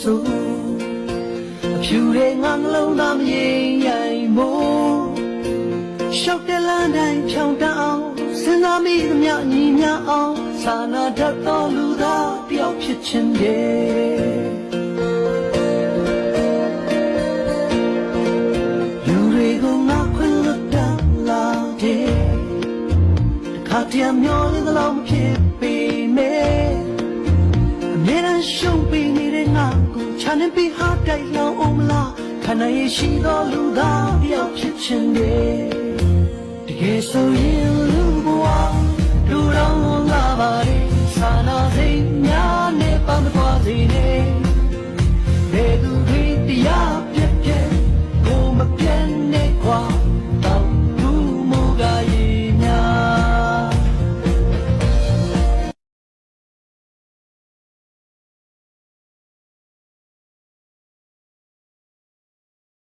ဆိုအဖြူတဲ့ငါနှလုံးသားမရင်ရိုင်မို့ရှောက်တဲ့လမ်းတိုင်းဖြောင်းတအောင်စဉ်းစားမိသမျှညီမျှအောင်စာနာတတ်သောလူသားတယောက်ဖြစ်ခြင်းရဲ့လူတွေကိုငါခွင့်လွတ်တာလာတဲ့ခါတည်းမျောနေသလောက်မဖြစ်ပေမဲ့အမြဲတမ်းရှုံးပေးနေတဲ့ငါကိုချမ်းနေပြီးဟာတိုက်လောင်းအောင်မလားခဏရဲ့ရှိသောလူသားတယောက်ဖြစ်ခြင်းရဲ့တကယ်ဆိုရင်လူဘဝလူတော်ငါပါလေ